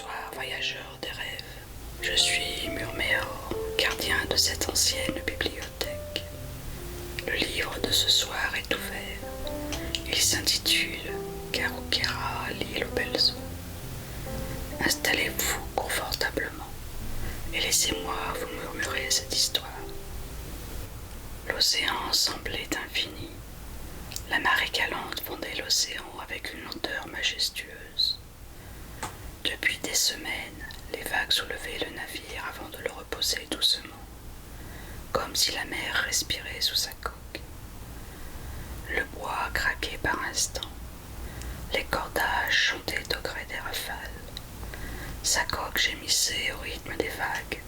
Bonsoir voyageurs des rêves, je suis Murméor, gardien de cette ancienne bibliothèque. Le livre de ce soir est ouvert, il s'intitule Karukera, l'île aux belles eaux. Installez-vous confortablement et laissez-moi vous murmurer cette histoire. L'océan semblait infini, la marée galante fondait l'océan avec une lenteur majestueuse. Depuis des semaines, les vagues soulevaient le navire avant de le reposer doucement, comme si la mer respirait sous sa coque. Le bois craquait par instants, les cordages chantaient au gré des rafales. Sa coque gémissait au rythme des vagues,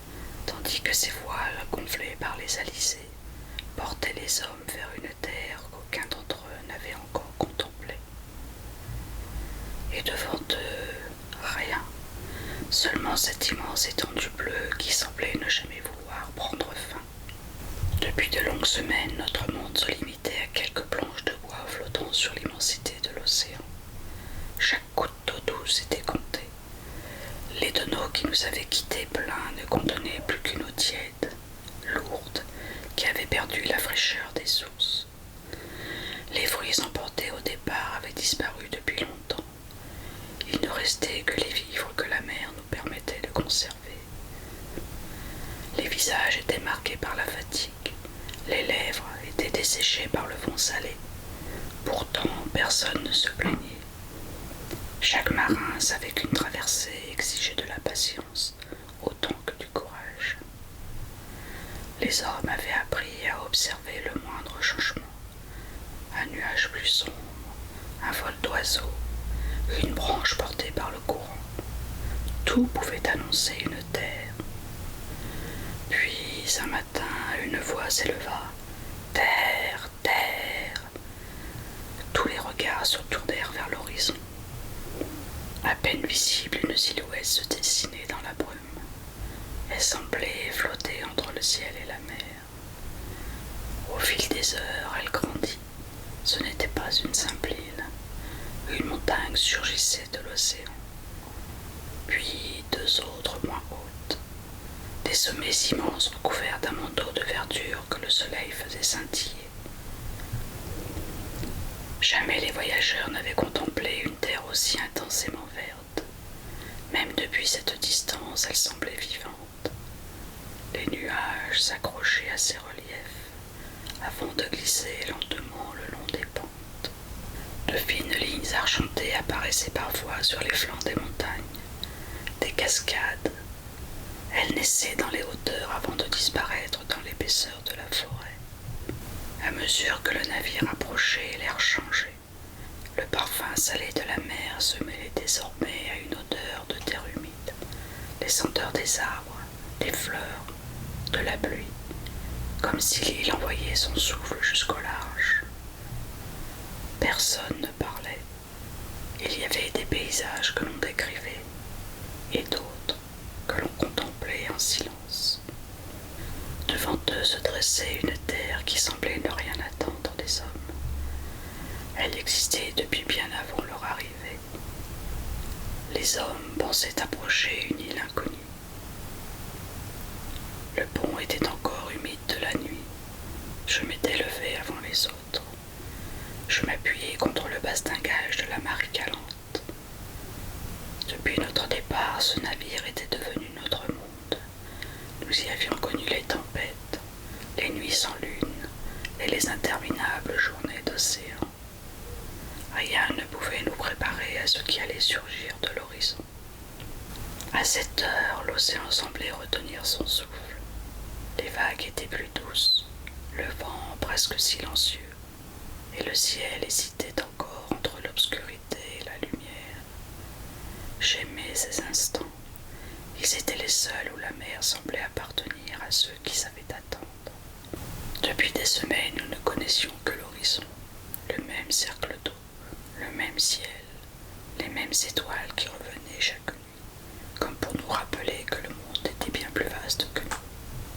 tandis que ses voiles, gonflées par les alizés, portaient les hommes vers une terre qu'aucun d'entre eux n'avait encore contemplée. Et devant eux, rien, seulement cette immense étendue bleue qui semblait ne jamais vouloir prendre fin. Depuis de longues semaines, notre monde se limitait à quelques planches de bois flottant sur l'immensité de l'océan. Chaque goutte d'eau douce était comptée. Les tonneaux qui nous avaient quittés pleins ne contenaient plus qu'une eau tiède, lourde, qui avait perdu la fraîcheur des sources. Les fruits emportés au départ avaient disparu depuis longtemps. Il ne restait que les vivres que la mer nous permettait de conserver. Les visages étaient marqués par la fatigue, les lèvres étaient desséchées par le vent salé. Pourtant, personne ne se plaignait. Chaque marin savait qu'une traversée exigeait de la patience autant que du courage. Les hommes avaient appris à observer le moindre changement. Un nuage plus sombre, un vol d'oiseaux, une branche portée par le courant. Tout pouvait annoncer une terre. Puis, un matin, une voix s'éleva. « Terre, terre !» Tous les regards se tournèrent vers l'horizon. À peine visible, une silhouette se dessinait dans la brume. Elle semblait flotter entre le ciel et la mer. Au fil des heures, elle grandit. Ce n'était pas une simple île. Une montagne surgissait de l'océan. Puis deux autres moins hautes. Des sommets immenses recouverts d'un manteau de verdure que le soleil faisait scintiller. Jamais les voyageurs n'avaient contemplé une terre aussi intensément verte. Même depuis cette distance, elle semblait vivante. Les nuages s'accrochaient à ses reliefs avant de glisser lentement le long des pentes. De fines lignes argentées apparaissaient parfois sur les flancs des montagnes, des cascades. Elles naissaient dans les hauteurs avant de disparaître dans l'épaisseur de la forêt. À mesure que le navire approchait, l'air changeait. Le parfum salé de la mer se mêlait désormais à une odeur de terre humide, les senteurs des arbres, des fleurs, de la pluie, comme si l'île envoyait son souffle jusqu'au large. Personne ne parlait. Il y avait des paysages que l'on décrivait et d'autres que l'on contemplait en silence. Devant eux se dressait une terre qui semblait ne rien attendre des hommes. Elle existait depuis bien avant leur arrivée. Les hommes pensaient approcher une île inconnue. Le pont était encore humide de la nuit. Je m'étais levé avant les autres. Je m'appuyais contre le bastingage de la marée galante. Depuis notre départ, ce navire était devenu notre monde. Nous y avions connu les tempêtes, les nuits sans lune et les interminables journées d'océan. Rien ne pouvait nous préparer à ce qui allait surgir de l'horizon. À cette heure, l'océan semblait retenir son souffle. Les vagues étaient plus douces, le vent presque silencieux, et le ciel hésitait encore entre l'obscurité et la lumière. J'aimais ces instants. Ils étaient les seuls où la mer semblait appartenir à ceux qui savaient attendre. Depuis des semaines, nous ne connaissions que l'horizon, le même cercle d'eau, le même ciel, les mêmes étoiles qui revenaient chaque nuit, comme pour nous rappeler que le monde était bien plus vaste que nous.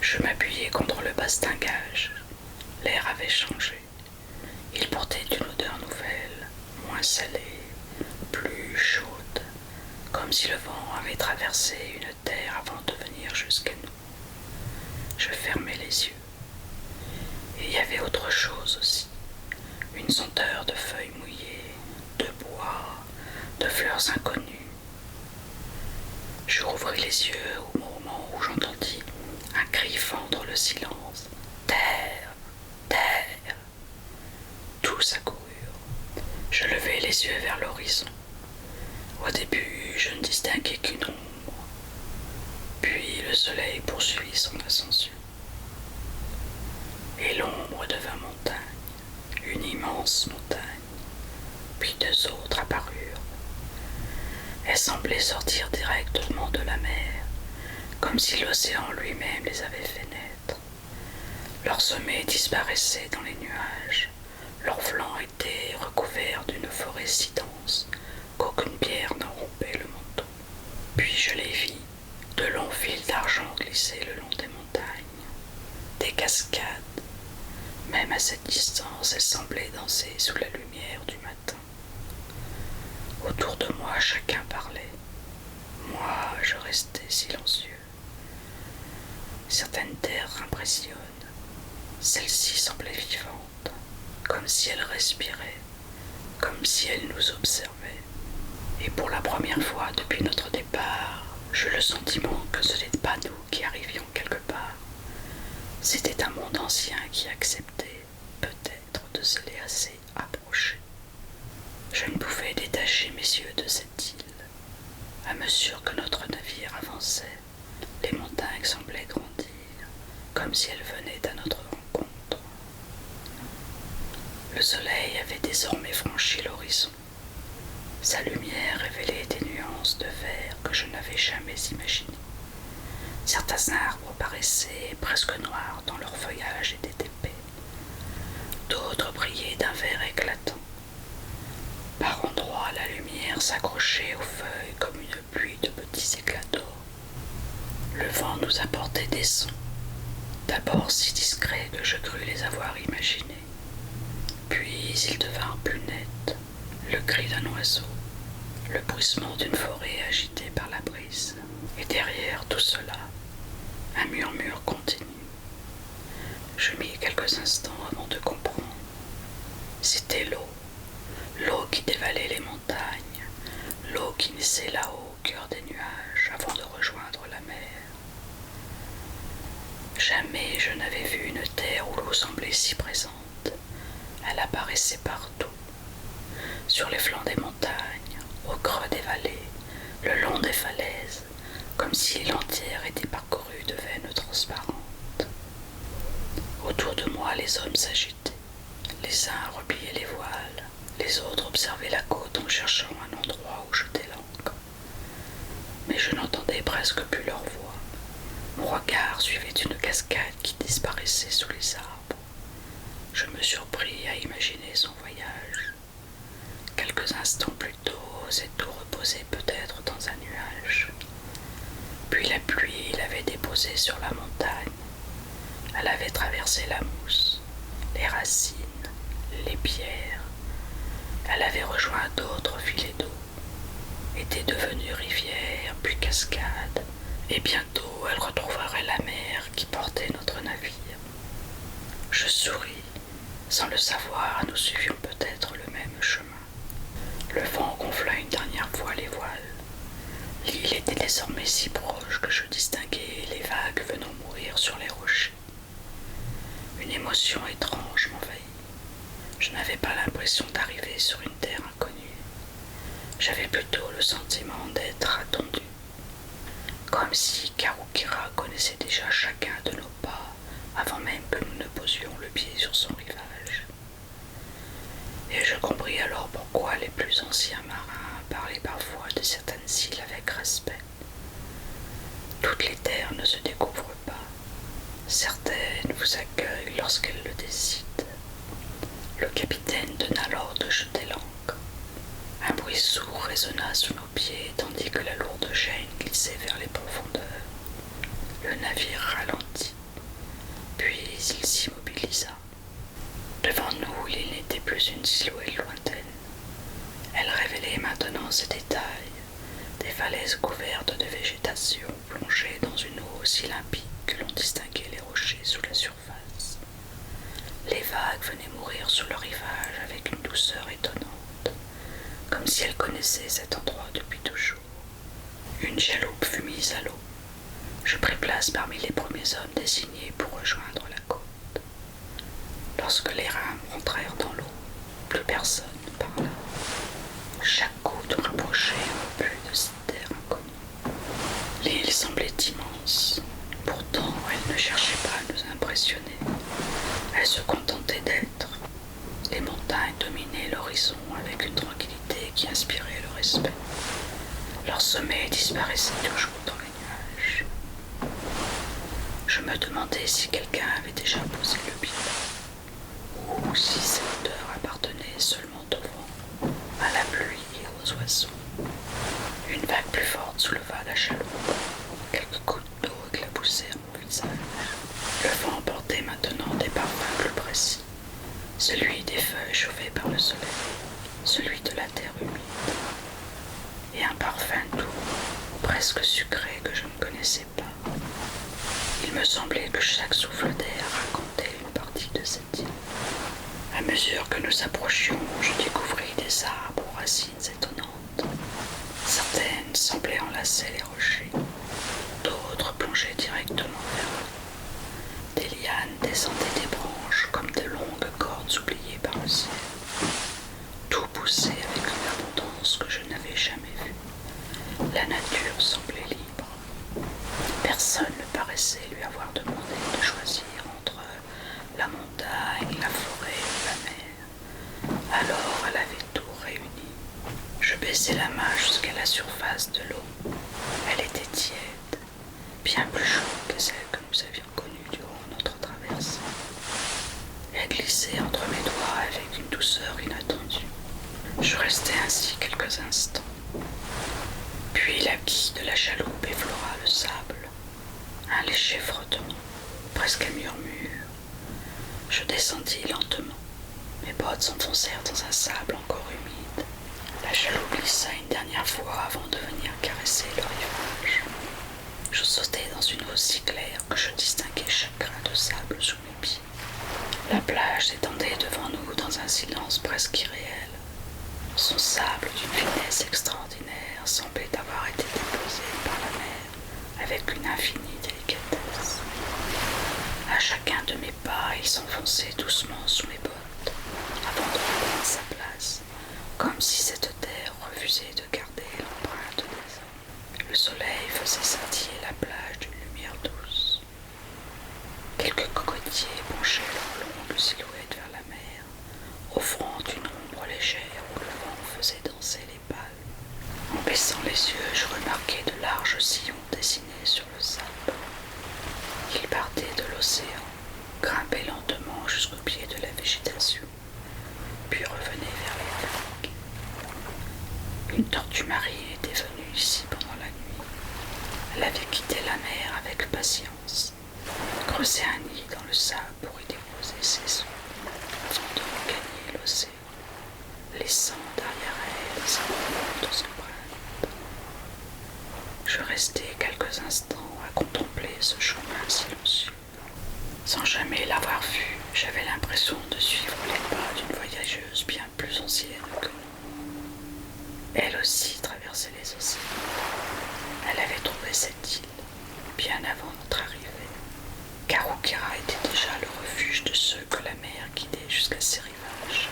Je m'appuyais contre le bastingage. L'air avait changé. Il portait une odeur nouvelle, moins salée, plus chaude, comme si le vent avait traversé une terre avant de venir jusqu'à nous. Je fermai les yeux. Il y avait autre chose aussi, une senteur de feuilles mouillées, de bois, de fleurs inconnues. Je rouvris les yeux au moment où j'entendis un cri fendre le silence. Terre, terre. Tous accoururent. Je levai les yeux vers l'horizon. Au début, je ne distinguai qu'une ombre. Puis le soleil poursuivit son ascension. Et l'ombre devint montagne, une immense montagne. Puis deux autres apparurent. Elles semblaient sortir directement de la mer, comme si l'océan lui-même les avait fait naître. Leurs sommets disparaissaient dans les nuages, leurs flancs étaient recouverts d'une forêt si dense qu'aucune pierre n'en rompait le manteau. Puis je les vis, de longs fils d'argent glisser le long des montagnes, des cascades. Même à cette distance, elles semblaient danser sous la lumière du matin. Autour de moi, chacun parlait. Moi, je restais silencieux. Certaines terres impressionnent. Celle-ci semblait vivante, comme si elle respirait, comme si elle nous observait. Et pour la première fois depuis notre départ, j'eus le sentiment que ce n'était pas nous qui arrivions quelque part. C'était un monde ancien qui acceptait, peut-être, de se laisser approcher. Je ne pouvais détacher mes yeux de cette île. À mesure que notre navire avançait, les montagnes semblaient grandir, comme si elles venaient à notre rencontre. Le soleil avait désormais franchi l'horizon. Sa lumière révélait des nuances de vert que je n'avais jamais imaginées. Certains arbres paraissaient presque noirs dans leur feuillage était épais. D'autres brillaient d'un vert éclatant. Par endroits, la lumière s'accrochait aux feuilles comme une pluie de petits éclats d'or. Le vent nous apportait des sons, d'abord si discrets que je crus les avoir imaginés. Puis ils devinrent plus nets, le cri d'un oiseau, le bruissement d'une forêt agitée par la brise. Et derrière tout cela, un murmure continu. Je mis quelques instants avant de comprendre. C'était l'eau qui dévalait les montagnes, l'eau qui naissait là-haut au cœur des nuages avant de rejoindre la mer. Jamais je n'avais vu une terre où l'eau semblait si présente. Elle apparaissait partout, sur les flancs des montagnes, au creux des vallées, le long des falaises, comme si l'île entière était parcourue de veines transparentes. Autour de moi, les hommes s'agitaient. Les uns repliaient les voiles, les autres observaient la côte en cherchant un endroit où jeter l'ancre. Mais je n'entendais presque plus leur voix. Mon regard suivait une cascade qui disparaissait sous les arbres. Je me surpris à imaginer son voyage. Quelques instants plus tôt, cette eau reposait peut-être dans un nuage. Puis la pluie l'avait déposée sur la montagne. Elle avait traversé la mousse, les racines, les pierres. Elle avait rejoint d'autres filets d'eau, était devenue rivière, puis cascade, et bientôt elle retrouverait la mer qui portait notre navire. Je souris. Sans le savoir, nous suivions peut-être le même chemin. Le vent gonfla une dernière fois les voiles. L'île était désormais si proche que je distinguais les vagues venant mourir sur les rochers. Une émotion étrange m'envahit. Je n'avais pas l'impression d'arriver sur une terre inconnue. J'avais plutôt le sentiment d'être attendu. Comme si Karukira connaissait déjà chacun de nos pas avant même que nous ne posions le pied sur son rivage. Et je compris alors pourquoi les plus anciens marins parlaient parfois de certaines îles avec respect. Toutes les terres ne se découvrent pas. Certaines vous accueillent lorsqu'elles le décident. Le capitaine donna l'ordre de jeter l'ancre. Un bruit sourd résonna sous nos pieds tandis que la lourde chaîne glissait vers les profondeurs. Le navire ralentit, puis il s'immobilisa. Devant nous, l'île n'était plus une silhouette lointaine. Elle révélait maintenant ses détails, des falaises couvertes de végétation plongeaient dans une eau aussi limpide que l'on distinguait les rochers sous la surface. Les vagues venaient mourir sous le rivage avec une douceur étonnante, comme si elles connaissaient cet endroit depuis toujours. Une chaloupe fut mise à l'eau. Je pris place parmi les premiers hommes désignés pour rejoindre la côte. Lorsque les rames rentrèrent dans l'eau, plus personne ne parla. Chaque goutte rapprochait un peu de cette terre inconnue. L'île semblait immense. Pourtant, elle ne cherchait pas à nous impressionner. Elle se contentait d'être. Les montagnes dominaient l'horizon avec une tranquillité qui inspirait le respect. Leur sommet disparaissait toujours dans les nuages. Je me demandais si quelqu'un avait déjà posé le pied là, ou si cette odeur appartenait seulement au vent, à la pluie et aux oiseaux. Une vague plus forte souleva la chaloupe. Quelques gouttes d'eau éclaboussèrent mon visage. Le vent portait maintenant des parfums plus précis. Celui des feuilles chauffées par le soleil, celui de la terre humide, et un parfum doux, presque sucré que je ne connaissais pas. Il me semblait que chaque souffle d'air racontait une partie de cette île. À mesure que nous approchions, je découvris des arbres aux racines étonnantes. Certaines semblaient enlacer les rochers, d'autres plongeaient directement vers l'eau. Des lianes descendaient des branches comme de longues cordes oubliées par le ciel. Tout poussait avec une abondance que je n'avais jamais vue. La nature semblait libre. Personne ne paraissait lui avoir demandé de choisir entre la montagne, la forêt ou la mer. Alors elle avait tout réuni. Je baissai la main jusqu'à la surface de l'eau. Elle était tiède, bien plus chaude que celle que nous avions connue durant notre traversée. Elle glissait entre mes doigts avec une douceur inattendue. Je restai ainsi quelques instants. Puis la quille de la chaloupe effleura le sable. Un léger frottement, presque un murmure. Je descendis lentement. Mes bottes s'enfoncèrent dans un sable encore humide. La chaloupe glissa une dernière fois avant de venir caresser le rivage. Je sautai dans une eau si claire que je distinguais chaque grain de sable sous mes pieds. La plage s'étendait devant nous dans un silence presque irréel. Son sable d'une finesse extraordinaire semblait avoir été déposé par la mer avec une infinie délicatesse. À chacun de mes pas, il s'enfonçait doucement sous mes bottes avant de reprendre sa place, comme si cette terre refusait de garder l'empreinte des hommes. Le soleil faisait scintiller la plage d'une lumière douce. Quelques cocotiers penchaient leur longue silhouette vers la mer, offrant une ombre légère où le vent faisait danser les palmes. En baissant les yeux, je remarquai de larges sillons dessinés sur le sable. Ils partaient de l'océan, grimpaient lentement jusqu'au pied de la végétation, puis revenaient vers les vagues. Une tortue marine était venue ici pendant la nuit. Elle avait quitté la mer avec patience, creusé un nid dans le sable pour y déposer ses œufs, avant de regagner l'océan, laissant derrière elle ses lourdes empreintes. Je restai quelques instants à contempler ce chemin silencieux. Sans jamais l'avoir vue, j'avais l'impression de suivre les pas d'une voyageuse bien plus ancienne que nous. Elle aussi traversait les océans. Elle avait trouvé cette île bien avant notre arrivée. Karukira était déjà le refuge de ceux que la mer guidait jusqu'à ses rivages.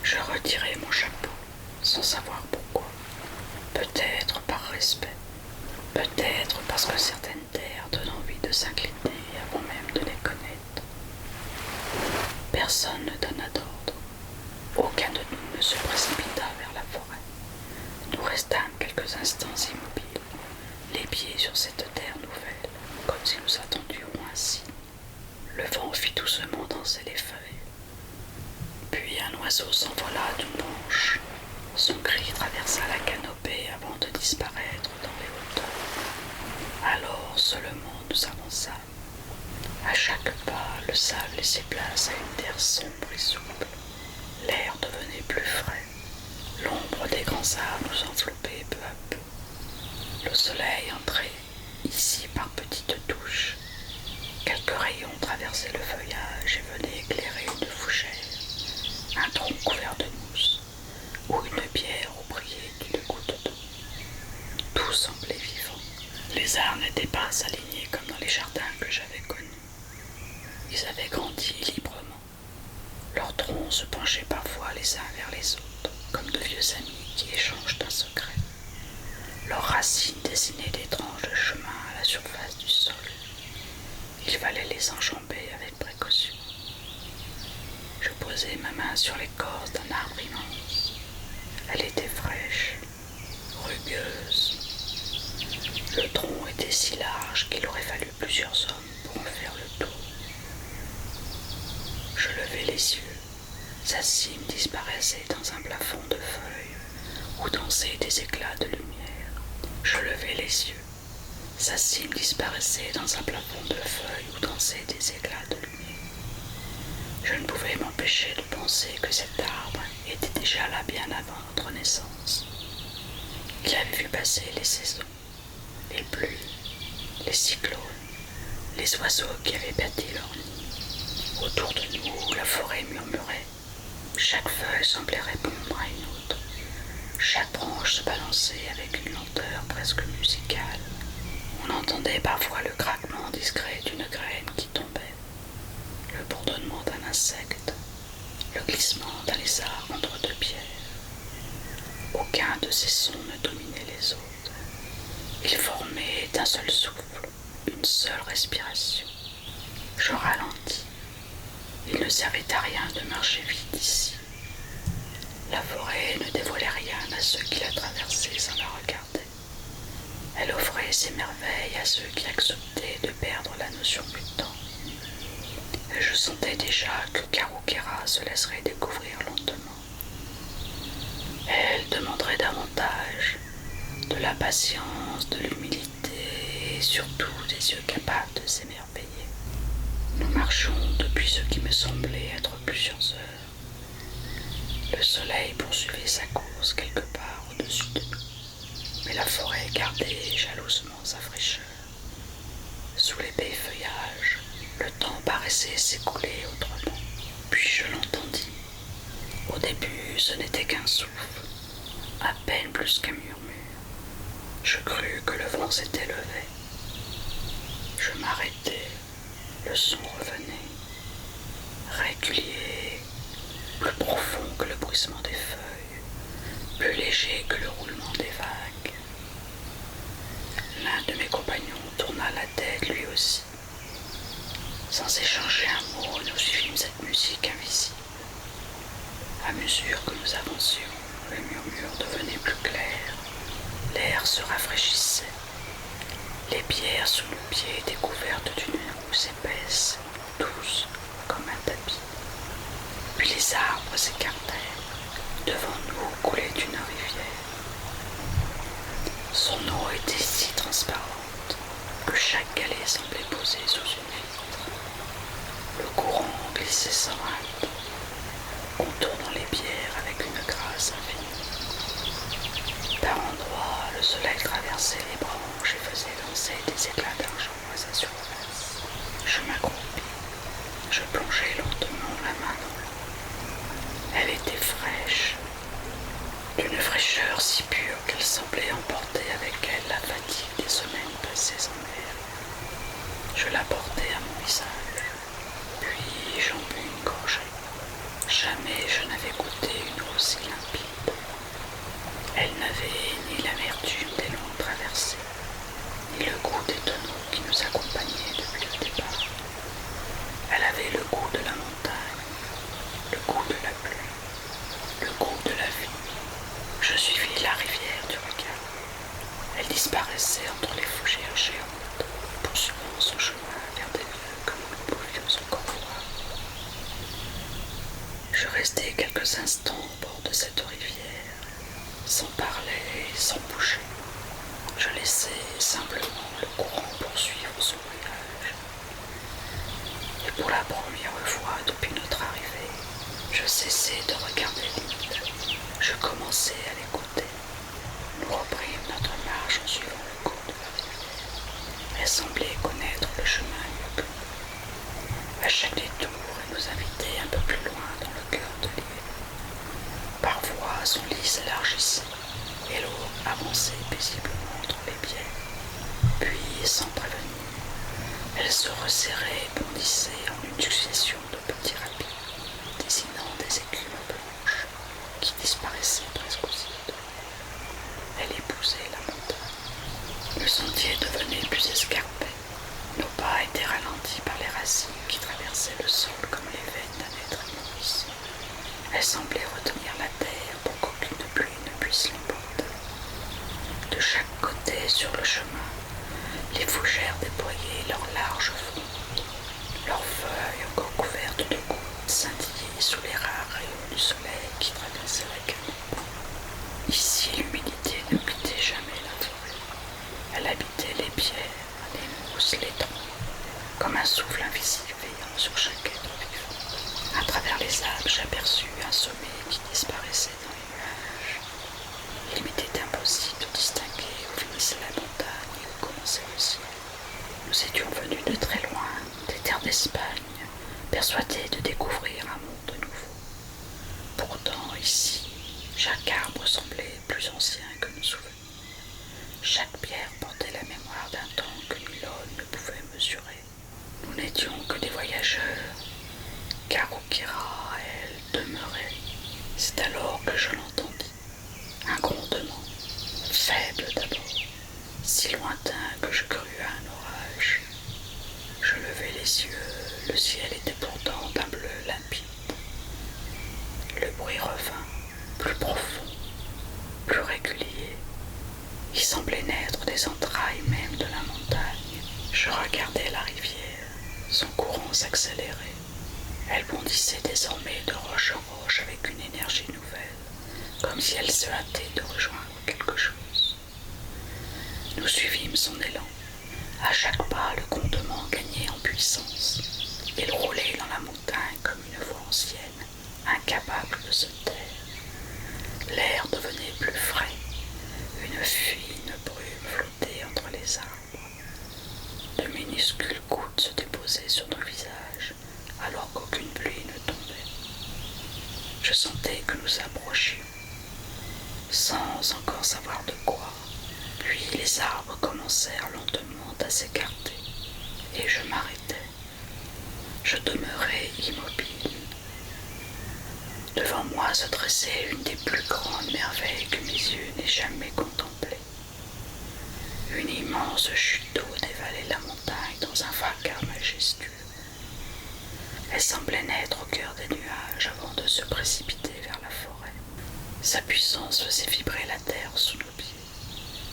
Je retirai mon chapeau, sans savoir pourquoi. Peut-être par respect, peut-être parce que certaines terres donnent envie de s'incliner avant même de les connaître. Personne ne donna d'ordre. Aucun de nous ne se précipita vers la forêt. Nous restâmes quelques instants immobiles, les pieds sur cette terre nouvelle, comme si nous attendions ainsi. Le vent fit doucement danser les feuilles. Puis un oiseau s'envola d'une branche. Son cri traversa la canopée avant de disparaître dans les hauteurs. Alors seulement nous avançâmes. À chaque pas, le sable laissait place à une terre sombre et souple. L'air devenait plus frais. L'ombre des grands arbres nous enveloppait peu à peu. soleil entrait ici par petites touches. Quelques rayons traversaient le feuillage et venaient éclairer une fougère, un tronc couvert de mousse, ou une bière où brillait d'une goutte d'eau. Tout semblait vivant. Les arbres n'étaient pas alignés comme dans les jardins que j'avais connus. Ils avaient grandi librement. Leurs troncs se penchaient parfois les uns vers les autres, comme de vieux amis qui échangent un secret. Leurs racines dessinaient des tranches de chemin à la surface du sol. Il fallait les enjamber avec précaution. Je posai ma main sur l'écorce d'un arbre immense. Elle était fraîche, rugueuse. Le tronc était si large qu'il aurait fallu plusieurs hommes pour en faire le tour. Je levai les yeux. Sa cime disparaissait dans un plafond de feuilles où dansaient des éclats de lumière. Je levai les yeux. Sa cime disparaissait dans un plafond de feuilles où dansaient des éclats de lumière. Je ne pouvais m'empêcher de penser que cet arbre était déjà là bien avant notre naissance. Il avait vu passer les saisons, les pluies, les cyclones, les oiseaux qui avaient bâti leur nid. Autour de nous, la forêt murmurait. Chaque feuille semblait répondre à une autre. Chaque branche se balançait avec une lenteur presque musicale. On entendait parfois le craquement discret d'une graine qui tombait, le bourdonnement d'un insecte, le glissement d'un lézard entre deux pierres. Aucun de ces sons ne dominait les autres. Ils formaient d'un seul souffle, une seule respiration. Je ralentis. Il ne servait à rien de marcher vite ici. La forêt ne dévoilait rien à ceux qui la traversaient sans la regarder. Elle offrait ses merveilles à ceux qui acceptaient de perdre la notion du temps. Et je sentais déjà que Karukéra se laisserait découvrir lentement. Elle demanderait davantage, de la patience, de l'humilité et surtout des yeux capables de s'émerveiller. Nous marchions depuis ce qui me semblait être plusieurs heures. Le soleil poursuivait sa course quelque part au-dessus de nous, mais la forêt gardait jalousement sa fraîcheur. Sous l'épais feuillage, le temps paraissait s'écouler autrement. Puis je l'entendis. Au début, ce n'était qu'un souffle, à peine plus qu'un murmure. Je crus que le vent s'était levé. Je m'arrêtai, le son revenait, régulier, plus profond que le bruissement des feuilles, plus léger que le roulement des vagues. L'un de mes compagnons tourna la tête lui aussi. Sans échanger un mot, nous suivîmes cette musique invisible. À mesure que nous avancions, le murmure devenait plus clair, l'air se rafraîchissait. Les pierres sous nos pieds étaient couvertes d'une mousse épaisse, douce, comme un tapis. Puis les arbres s'écartèrent. Devant nous coulait une rivière. Son eau était si transparente que chaque galet semblait posé sous une vitre. Le courant glissait sans hâte, contournant les pierres avec une grâce infinie. Par endroits, le soleil traversait les branches et faisait danser des éclats d'argent à sa surface. Je m'accroupis. Je plongeai lentement la main dans l'eau. Elle était fraîche, d'une fraîcheur si pure qu'elle semblait emporter avec elle la fatigue des semaines passées en mer. Je la portai à mon visage, puis j'en bus une gorgée. Jamais je n'avais goûté une eau si limpide. Elle n'avait ni l'amertume des longues traversées, ni le goût des tonneaux qui nous accompagnaient depuis le départ. Elle avait le goût de la montagne, le goût de la pluie, le goût de la vie. Je suivis la rivière du regard. Elle disparaissait entre les fougères géantes, poursuivant son chemin vers des lieux que nous ne pouvions encore voir. Je restai quelques instants au bord de cette rivière, sans parler, sans bouger. Je laissais simplement le courant poursuivre son voyage. Et pour la première fois depuis notre arrivée, je cessai de regarder l'île. Je commençai à l'écouter. Nous reprîmes notre marche en suivant le courant. son lit s'élargissait et l'eau avançait paisiblement entre les pieds. Puis, sans prévenir, elle se resserrait et bondissait en une succession de petits rapides, dessinant des écumes blanches qui disparaissaient presque aussitôt. Elle épousait la montagne. Le sentier devenait plus escarpé. Nos pas étaient ralentis par les racines qui traversaient le sol comme les veines d'un être immense. Elle semblait retenir la terre pour qu'aucune pluie ne puisse l'emporter. De chaque côté sur le chemin, les fougères déployaient leurs larges frondes. Leurs feuilles, encore couvertes de gouttes, scintillaient sous les rares rayons du soleil qui traversaient la canopée. Ici, l'humidité ne quittait jamais la forêt. Elle habitait les pierres, les mousses, les troncs, comme un souffle invisible veillant sur chaque être vivant. À travers les arbres, j'aperçus un sommet qui disparaissait dans les nuages. Il m'était impossible de distinguer où finissait la montagne et où commençait le ciel. Nous étions venus de très loin, des terres d'Espagne, persuadés de découvrir un monde nouveau. Pourtant, ici, chaque arbre semblait plus ancien que nos souvenirs. Chaque pierre portait la mémoire d'un temps que nul homme ne pouvait mesurer. Nous n'étions que des voyageurs, car Okira, elle, demeurait. C'est alors que je l'entendis. Un grondement, faible d'abord, si lointain que je crus à un orage. Je levai les yeux, le ciel était pourtant d'un bleu limpide. Le bruit revint, plus profond, plus régulier. Il semblait naître des entrailles même de la montagne. Je regardais la rivière, son courant s'accélérait. Elle bondissait désormais de roche en roche avec une énergie nouvelle, comme si elle se hâtait de rejoindre quelque chose. Nous suivîmes son élan. À chaque pas, le grondement gagnait en puissance. Il roulait dans la montagne comme une voix ancienne, incapable de se taire. L'air devenait plus frais. Une fine brume flottait entre les arbres. De minuscules gouttes se déposaient sur nos visages, alors qu'aucune pluie ne tombait. Je sentais que nous approchions, sans encore savoir de quoi. Puis les arbres commencèrent lentement à s'écarter, et je m'arrêtai. Je demeurai immobile. Devant moi se dressait une des plus grandes merveilles que mes yeux n'aient jamais contemplées. Une immense chute d'eau dévalait la montagne dans un fracas majestueux. Elle semblait naître au cœur des nuages avant de se précipiter vers la forêt. Sa puissance faisait vibrer la terre sous nos pieds.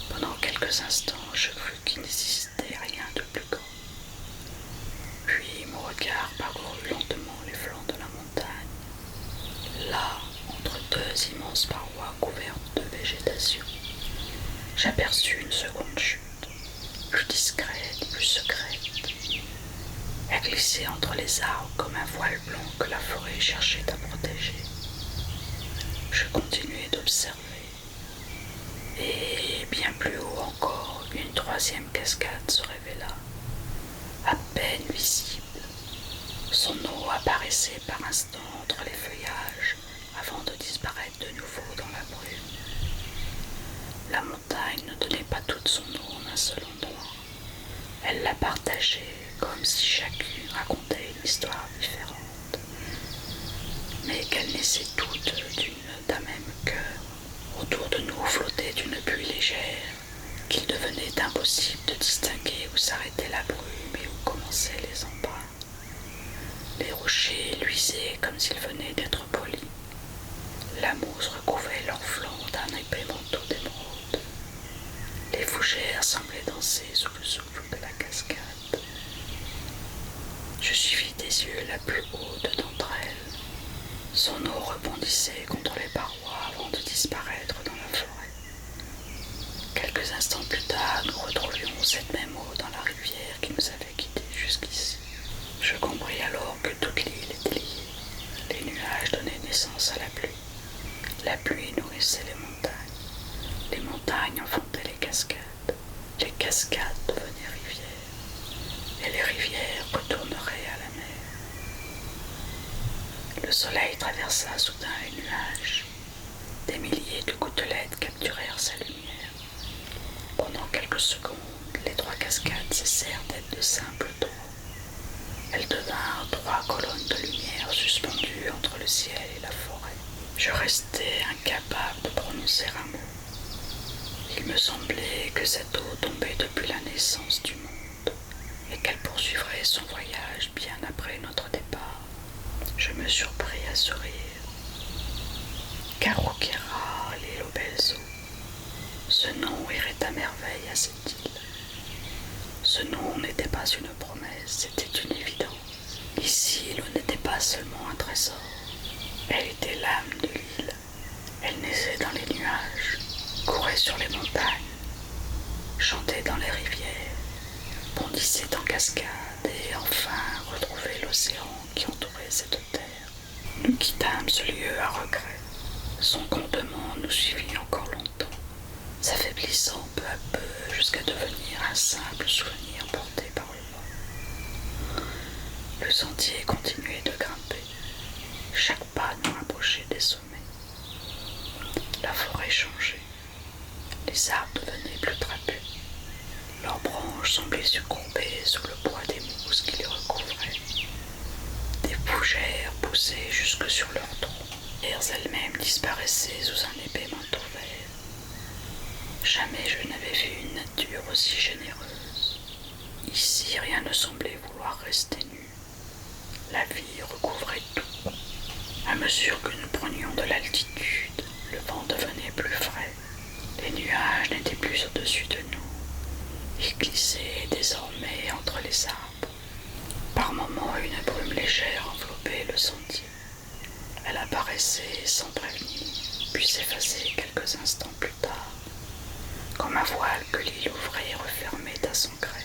Pendant quelques instants, je crus qu'il n'existait rien de plus grand. Puis mon regard parcourut lentement les flancs de la montagne. Là, entre deux immenses parois couvertes de végétation, j'aperçus une seconde chute, plus discrète, plus secrète. Elle glissait entre les arbres comme un voile blanc que la forêt cherchait à protéger. Je continuai d'observer. Et bien plus haut encore, une troisième cascade se révéla, à peine visible. Son eau apparaissait par instants entre les feuillages avant de disparaître de nouveau dans la brume. La montagne ne donnait pas toute son eau en un seul endroit. Elle la partageait comme si chacune racontait une histoire différente, mais qu'elles naissaient toutes d'un même cœur. Autour de nous flottait une bulle légère qu'il devenait impossible de distinguer où s'arrêtait la brume et où commençaient les embruns. Les rochers luisaient comme s'ils venaient d'être polis. La mousse recouvrait leurs flancs d'un épais manteau d'émeraude. Les fougères semblaient danser sous le souffle de la cascade. Je suivis des yeux la plus haute d'entre elles. Son eau rebondissait contre les parois avant de disparaître dans la forêt. Quelques instants plus tard, nous retrouvions cette même eau dans la rivière qui nous avait quittés jusqu'ici. Je compris alors que toute l'île était liée. Les nuages donnaient naissance à la pluie. La pluie nourrissait les montagnes. Les montagnes enfantaient les cascades. Les cascades devenaient rivières. Et les rivières retourneraient à la mer. Le soleil traversa soudain les nuages. Des prononcer un mot. Il me semblait que cette eau tombait depuis la naissance du monde et qu'elle poursuivrait son voyage bien après notre départ. Je me surpris à sourire. Karukera, l'île aux belles eaux. Ce nom irait à merveille à cette île. Ce nom n'était pas une promesse, c'était une évidence. Ici, l'eau n'était pas seulement un trésor. Elle était l'âme de l'île. Elle naissait dans les nuages, courait sur les montagnes, chantait dans les rivières, bondissait en cascade et enfin retrouvait l'océan qui entourait cette terre. Nous quittâmes ce lieu à regret. Son grondement nous suivit encore longtemps, s'affaiblissant peu à peu jusqu'à devenir un simple souvenir porté par le vent. Le sentier continuait de grimper. Chaque pas nous rapprochait des sommets. La forêt changeait. Les arbres devenaient plus trapus. Leurs branches semblaient se courber sous le poids des mousses qui les recouvraient. Des fougères poussaient jusque sur leurs troncs. Les terres elles-mêmes disparaissaient sous un épais manteau vert. Jamais je n'avais vu une nature aussi généreuse. Ici, rien ne semblait vouloir rester nu. La vie recouvrait tout. À mesure que nous prenions de l'altitude, le vent devenait plus frais. Les nuages n'étaient plus au-dessus de nous. Ils glissaient désormais entre les arbres. Par moments, une brume légère enveloppait le sentier. Elle apparaissait sans prévenir, puis s'effaçait quelques instants plus tard, comme un voile que l'île ouvrait et refermait à son gré.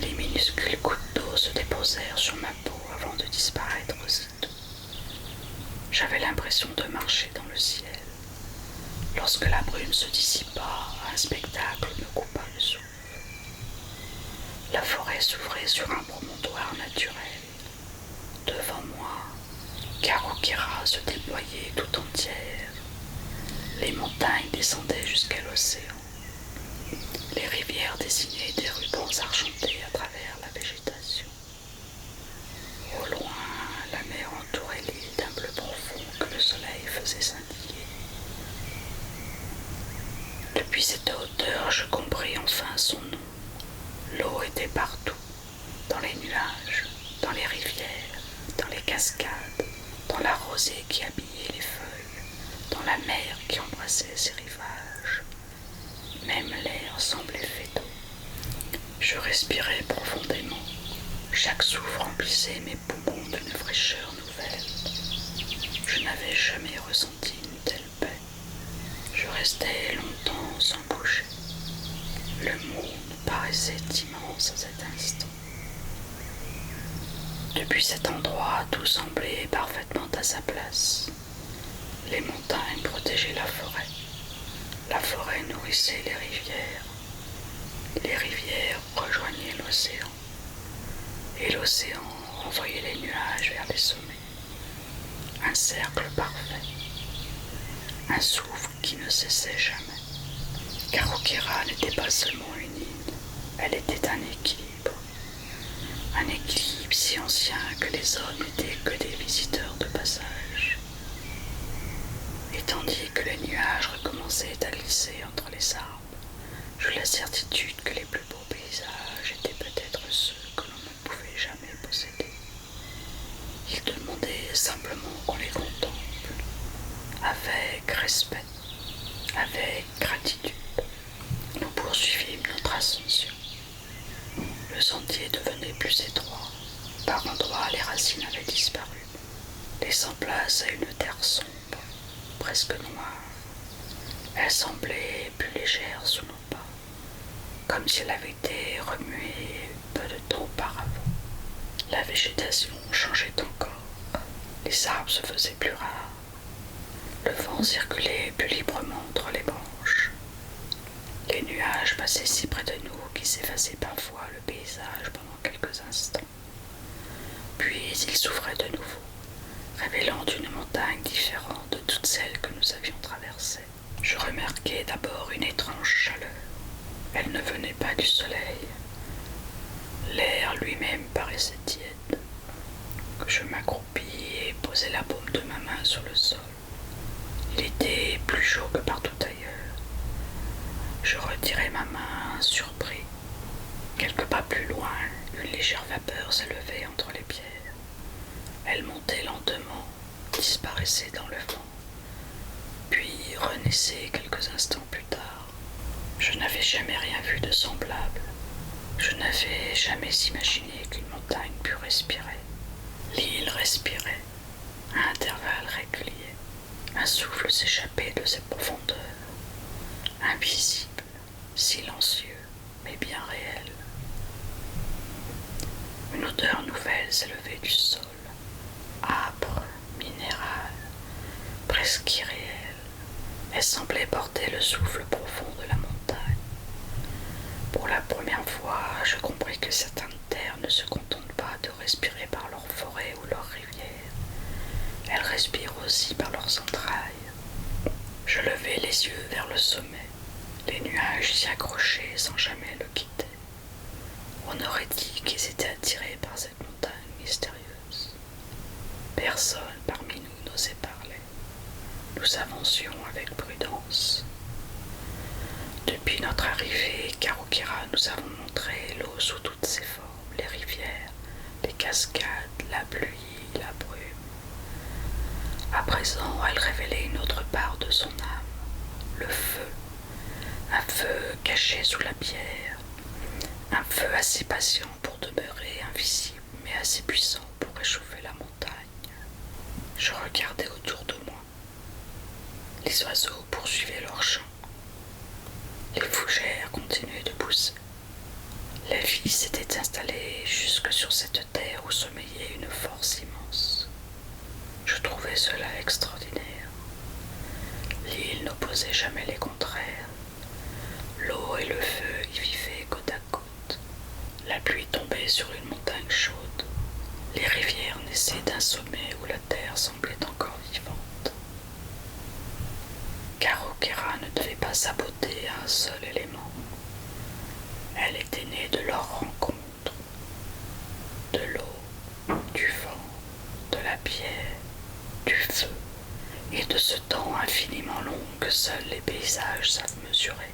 Les minuscules gouttes d'eau se déposèrent sur ma peau avant de disparaître aussitôt. J'avais l'impression de marcher dans le ciel. Lorsque la brume se dissipa, un spectacle me coupa le souffle. La forêt s'ouvrait sur un promontoire naturel. Devant moi, Karukera se déployait tout entière. Les montagnes descendaient jusqu'à l'océan. Les rivières dessinaient des rubans argentés à travers la végétation. Au loin, la mer entourait l'île d'un bleu profond que le soleil faisait scintiller. Depuis cette hauteur, je compris enfin son nom. L'eau était partout, dans les nuages, dans les rivières, dans les cascades, dans la rosée qui habillait les feuilles, dans la mer qui embrassait ses rivages. Même l'air semblait fait d'eau. Je respirais profondément. Chaque souffle remplissait mes poumons d'une fraîcheur nouvelle. Je n'avais jamais ressenti une telle paix. Je restais longtemps sans bouger. Le monde paraissait immense à cet instant. Depuis cet endroit, tout semblait parfaitement à sa place. Les montagnes protégeaient la forêt. La forêt nourrissait les rivières. Les rivières rejoignaient l'océan. Et l'océan renvoyait les nuages vers les sommets. Un cercle parfait. Un souffle qui ne cessait jamais. Karukera n'était pas seulement une île, elle était un équilibre. Un équilibre si ancien que les hommes n'étaient que des visiteurs de passage. Et tandis que les nuages recommençaient à glisser entre les arbres, j'eus la certitude que les plus beaux paysages étaient peut-être ceux que l'on ne pouvait jamais posséder. Ils demandaient simplement qu'on les contemple, avec respect, avec gratitude. Nous poursuivîmes notre ascension. Le sentier devenait plus étroit. Par endroits, les racines avaient disparu, laissant place à une terre sombre, presque noire. Elle semblait plus légère sous nos pas, comme si elle avait été remuée peu de temps auparavant. La végétation changeait encore. Les arbres se faisaient plus rares. Le vent circulait plus librement entre les branches. Les nuages passaient si près de nous qu'ils effaçaient parfois le paysage pendant quelques instants. Puis ils s'ouvraient de nouveau, révélant une montagne différente de toutes celles que nous avions traversées. Je remarquai d'abord une étrange chaleur. Elle ne venait pas du soleil. L'air lui-même paraissait tiède. Je m'accroupis et posai la paume de ma main sur le sol. Il était plus chaud que partout ailleurs. Je retirai ma main, surpris. Quelques pas plus loin, une légère vapeur s'élevait entre les pierres. Elle montait lentement, disparaissait dans le vent, puis renaissait quelques instants plus tard. Je n'avais jamais rien vu de semblable. Je n'avais jamais imaginé qu'une montagne pût respirer. L'île respirait, à intervalles réguliers. Un souffle s'échappait de ses profondeurs, invisible, silencieux, mais bien réel. Une odeur nouvelle s'élevait du sol, âpre, minérale, presque irréelle. Elle semblait porter le souffle profond de la montagne. Pour la première fois, je compris que certaines terres ne se contentent pas de respirer par leurs forêts ou leurs rivières. Elles respirent aussi par leurs entrailles. Je levai les yeux vers le sommet. Les nuages s'y accrochaient sans jamais le quitter. On aurait dit qu'ils étaient attirés par cette montagne mystérieuse. Personne parmi nous n'osait parler. Nous avancions avec prudence. Depuis notre arrivée, Karukera nous avons montré l'eau sous toutes ses formes, les rivières, les cascades, la pluie, la brume. À présent, elle révélait une autre part de son âme, le feu. Un feu caché sous la pierre, un feu assez patient pour demeurer invisible, mais assez puissant pour réchauffer la montagne. Je regardais autour de moi. Les oiseaux poursuivaient leur chant. Les fougères continuaient de pousser. La vie s'était installée jusque sur cette terre où sommeillait une force immense. Je trouvais cela extraordinaire. L'île n'opposait jamais les contraires. L'eau et le feu y vivaient côte à côte. La pluie tombait sur une montagne chaude. Les rivières naissaient d'un sommet où la terre semblait encore vivante. Karukera ne devait pas saboter un seul élément. Elle était née de leur rencontre, de l'eau, du vent, de la pierre, du feu, et de ce temps infiniment long que seuls les paysages savent mesurer.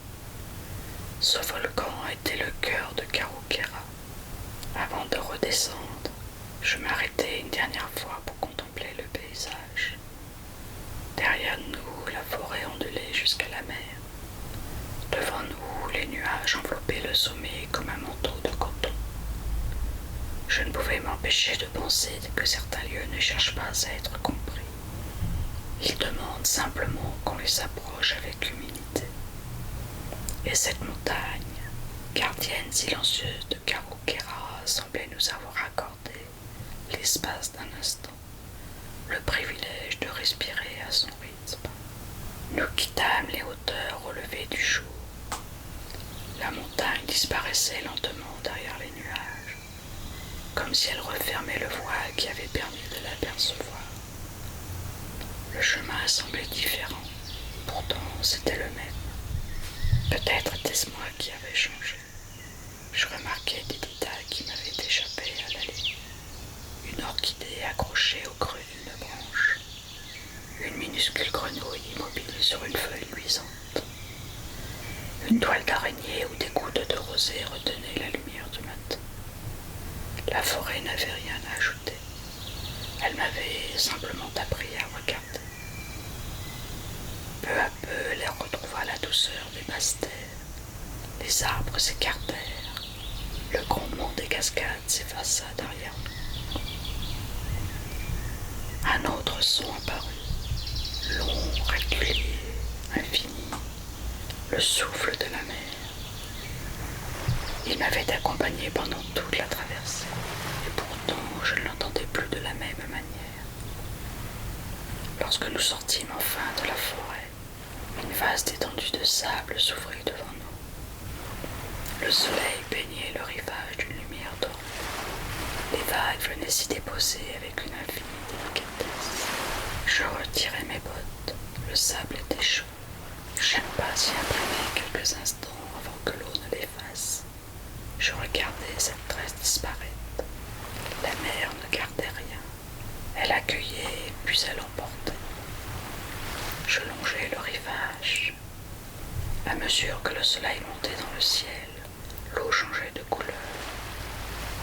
Ce volcan était le cœur de Karukera. Avant de redescendre, je m'arrêtai une dernière fois pour contempler le paysage. Derrière nous, la forêt ondulait jusqu'à la mer. Devant nous, les nuages enveloppaient le sommet comme un manteau de coton. Je ne pouvais m'empêcher de penser que certains lieux ne cherchent pas à être compris. Ils demandent simplement qu'on les approche avec humilité. Et cette montagne, gardienne silencieuse de Karukera, semblait nous avoir accordé, l'espace d'un instant, le privilège de respirer à son rythme. Nous quittâmes les hauteurs au lever du jour. La montagne disparaissait lentement derrière les nuages, comme si elle refermait le voile qui avait permis de l'apercevoir. Le chemin semblait différent, pourtant c'était le même. Peut-être était-ce moi qui avais changé. Je remarquais des détails qui m'avaient échappé à l'allée. Une orchidée accrochée au creux d'une branche. Une minuscule grenouille immobile sur une feuille luisante. Une toile d'araignée où des gouttes de rosée retenaient la lumière du matin. La forêt n'avait rien à ajouter. Elle m'avait simplement appris à regarder. Peu à peu, l'air retrouva la douceur des basses terres. Les arbres s'écartèrent. Le grondement des cascades s'effaça derrière nous. Un autre son apparut, long, régulier, infini, le souffle de la mer. Il m'avait accompagné pendant toute la traversée, et pourtant je ne l'entendais plus de la même manière. Lorsque nous sortîmes enfin de la forêt, une vaste étendue de sable s'ouvrit devant nous. Le soleil baignait le rivage d'une lumière dorée. Les vagues venaient s'y déposer avec une infinie délicatesse. Je retirai mes bottes. Le sable était chaud. J'aime pas s'y imprimer quelques instants avant que l'eau ne l'efface. Je regardais cette tresse disparaître. La mer ne gardait rien. Elle accueillait, puis elle emportait. Je longeai le rivage. rivage. À mesure que le soleil montait dans le ciel, l'eau changeait de couleur.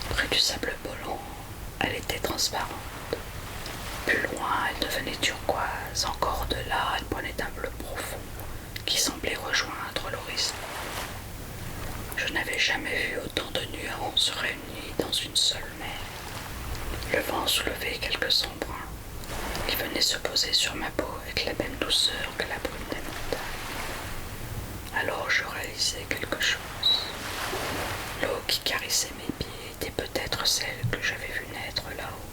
Près du sable bollant, elle était transparente. Plus loin, elle devenait turquoise. Encore au-delà, elle prenait un bleu profond qui semblait rejoindre l'horizon. Je n'avais jamais vu autant de nuances réunies dans une seule mer. Le vent soulevait quelques embruns. Il venait se poser sur ma peau avec la même douceur que la brume des montagnes. Alors je réalisais quelque chose. L'eau qui caressait mes pieds était peut-être celle que j'avais vue naître là-haut.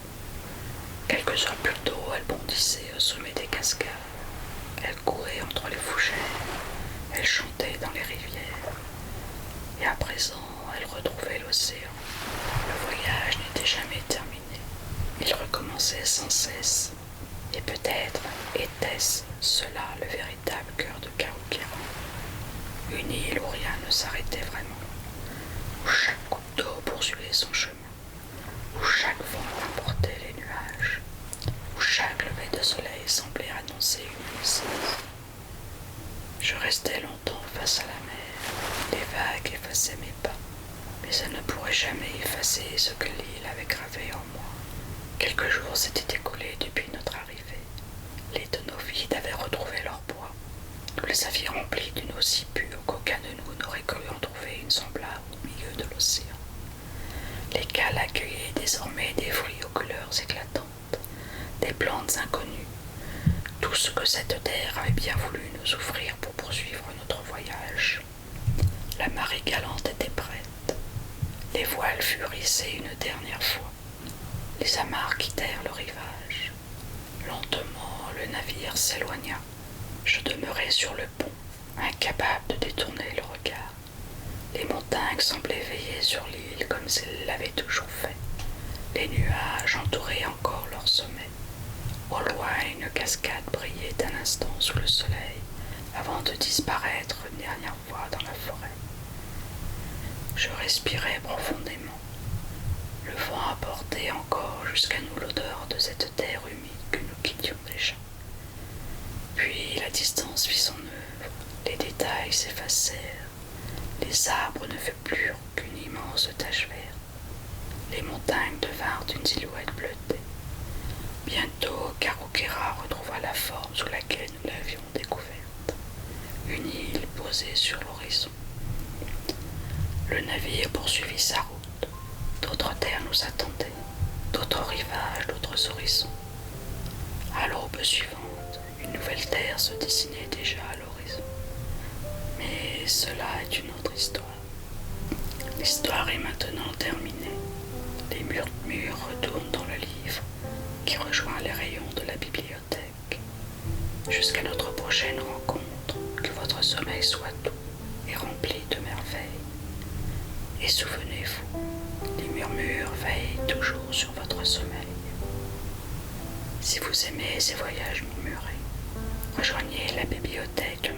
Quelques heures plus tôt, elle bondissait au sommet des cascades. Elle courait entre les fougères. Elle chantait dans les rivières. Et à présent, elle retrouvait l'océan. Le voyage n'était jamais terminé. Il recommençait sans cesse. Et peut-être était-ce cela le véritable cœur de Karukéra. Une île où rien ne s'arrêtait vraiment. Où chaque goutte d'eau poursuivait son chemin. Où chaque vent emportait les nuages. Où chaque lever de soleil semblait annoncer une naissance. Je restais longtemps face à la mer. Les vagues effaçaient mes pas, mais elles ne pourraient jamais effacer ce que l'île avait gravé en moi. Quelques jours s'étaient écoulés depuis notre arrivée. Les tonneaux vides avaient retrouvé leur poids. Nous les avions remplis d'une eau si pure qu'aucun de nous n'aurait cru en trouver une semblable au milieu de l'océan. Les cales accueillaient désormais des fruits aux couleurs éclatantes, des plantes inconnues, tout ce que cette terre avait bien voulu nous offrir pour poursuivre notre voyage. La marée galante était prête. Les voiles furent hissées une dernière fois. Les amarres quittèrent le rivage. Lentement, le navire s'éloigna. Je demeurai sur le pont, incapable de détourner le regard. Les montagnes semblaient veiller sur l'île comme elles l'avaient toujours fait. Les nuages entouraient encore leur sommet. Au loin, une cascade brillait un instant sous le soleil avant de disparaître une dernière fois dans la forêt. Je respirais profondément. Le vent apportait encore jusqu'à nous l'odeur de cette terre humide que nous quittions déjà. Puis la distance fit son œuvre, les détails s'effacèrent, les arbres ne furent plus qu'une immense tache verte. Les montagnes devinrent une silhouette bleutée. Bientôt, Karukéra retrouva la forme sous laquelle nous l'avions découverte. Une île posée sur l'horizon. Le navire poursuivit sa route. D'autres terres nous attendaient, d'autres rivages, d'autres horizons. À l'aube suivante, une nouvelle terre se dessinait déjà à l'horizon. Mais cela est une autre histoire. L'histoire est maintenant terminée. Les murmures retournent dans le livre qui rejoint les rayons de la bibliothèque. Jusqu'à notre prochaine rencontre, que votre sommeil soit doux et rempli de merveilles. Et souvenez-vous, les murmures veillent toujours sur votre sommeil. Si vous aimez ces voyages murmurés, rejoignez la bibliothèque